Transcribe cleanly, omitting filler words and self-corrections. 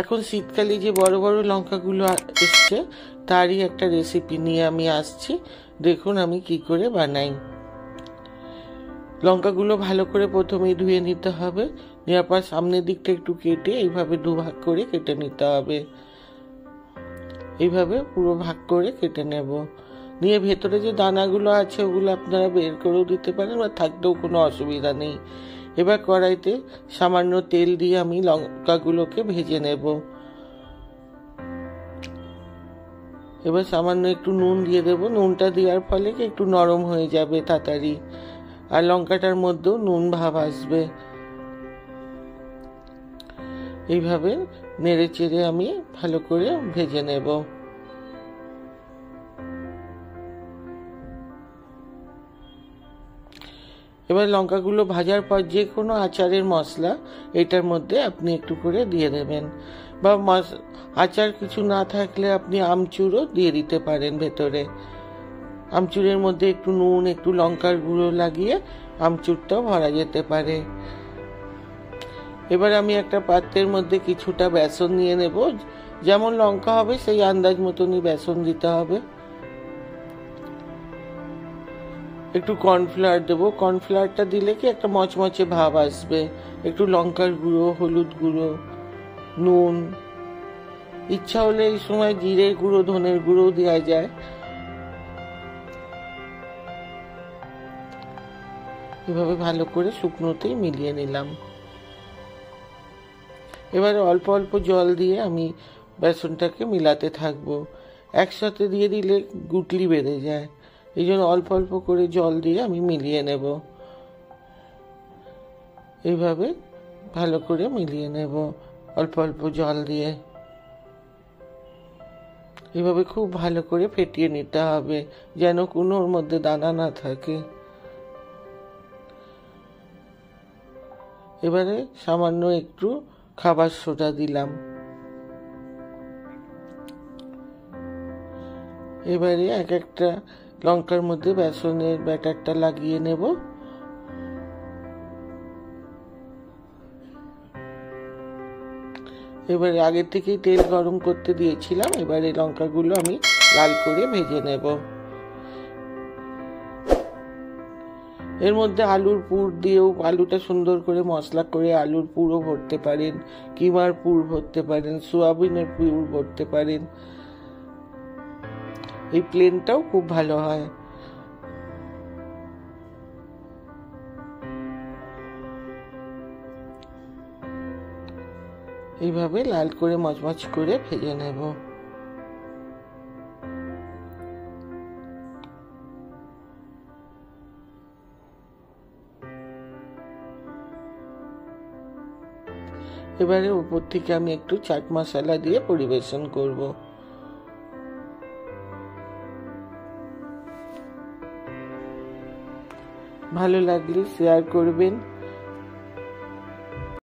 এখন শীতকালে যে বড় বড় লঙ্কাগুলো এসছে তারই একটা রেসিপি নিয়ে আমি আসছি। দেখুন আমি কি করে বানাই। লঙ্কাগুলো ভালো করে প্রথমেই ধুয়ে নিতে হবে। নেওয়ার পর সামনের দিকটা একটু কেটে এইভাবে দুভাগ করে কেটে নিতে হবে। এইভাবে পুরো ভাগ করে কেটে নেব। নিয়ে ভেতরে যে দানাগুলো আছে ওগুলো আপনারা বের করেও দিতে পারেন বা থাকতেও কোনো অসুবিধা নেই। এবার কড়াইতে সামান্য তেল দিয়ে আমি লঙ্কাগুলোকে ভেজে নেব। এবার সামান্য একটু নুন দিয়ে দেব। নুনটা দেওয়ার ফলে কি একটু নরম হয়ে যাবে তাড়াতাড়ি, আর লঙ্কাটার মধ্যেও নুন ভাব আসবে। এইভাবে নেড়ে চেড়ে আমি ভালো করে ভেজে নেব। এবার লঙ্কাগুলো ভাজার পর যে কোনো আচারের মশলা এটার মধ্যে আপনি একটু করে দিয়ে দেবেন, বা আচার কিছু না থাকলে আপনি আমচুরও দিয়ে দিতে পারেন ভেতরে। আমচুরের মধ্যে একটু নুন একটু লঙ্কার গুঁড়ো লাগিয়ে আমচুরটাও ভরা যেতে পারে। এবার আমি একটা পাত্রের মধ্যে কিছুটা বেসন নিয়ে নেব। যেমন লঙ্কা হবে সেই আন্দাজ মতনই বেসন দিতে হবে। একটু কর্নফ্লাওয়ার দেবো। কর্নফ্লাওয়ারটা দিলে কি একটা মচমচে ভাব আসবে। একটু লঙ্কার গুঁড়ো, হলুদ গুঁড়ো, নুন, ইচ্ছা হলে এই সময় জিরের গুঁড়ো ধনের গুঁড়ো দেওয়া যায়। এভাবে ভালো করে শুকনোতেই মিলিয়ে নিলাম। এবারে অল্প অল্প জল দিয়ে আমি বেসনটাকে মিলাতে থাকবো। একসাথে দিয়ে দিলে গুটলি বেঁধে যায়, এই জন্য অল্প অল্প করে জল দিয়ে আমি মিলিয়ে নেব। এইভাবে ভালো করে মিলিয়ে নেব অল্প অল্প জল দিয়ে। এভাবে খুব ভালো করে ফেটিয়ে নিতে হবে যেন কোনো ওর মধ্যে দানা না থাকে। এবারে সামান্য একটু খাবার সোডা দিলাম। এবারে এক একটা লঙ্কার মধ্যে বেসনের ব্যাটারটা লাগিয়ে নেব। এবারে আগে থেকেই তেল গরম করতে দিয়েছিলাম। এবারে লঙ্কাগুলো আমি লাল করে ভেজে নেব। এর মধ্যে আলুর পুর দিয়েও আলুটা সুন্দর করে মশলা করে আলুর পুরও ভরতে পারেন, কিমার পুর ভরতে পারেন, সোয়াবিনের পুর ভরতে পারেন। এই প্লেনটাও খুব ভালো হয়। এইভাবে লাল করে মচমচ করে ভেজে নেব। এবারে উপর থেকে আমি একটু চাট মশলা দিয়ে পরিবেশন করব। ভালো লাগলে শেয়ার করবেন।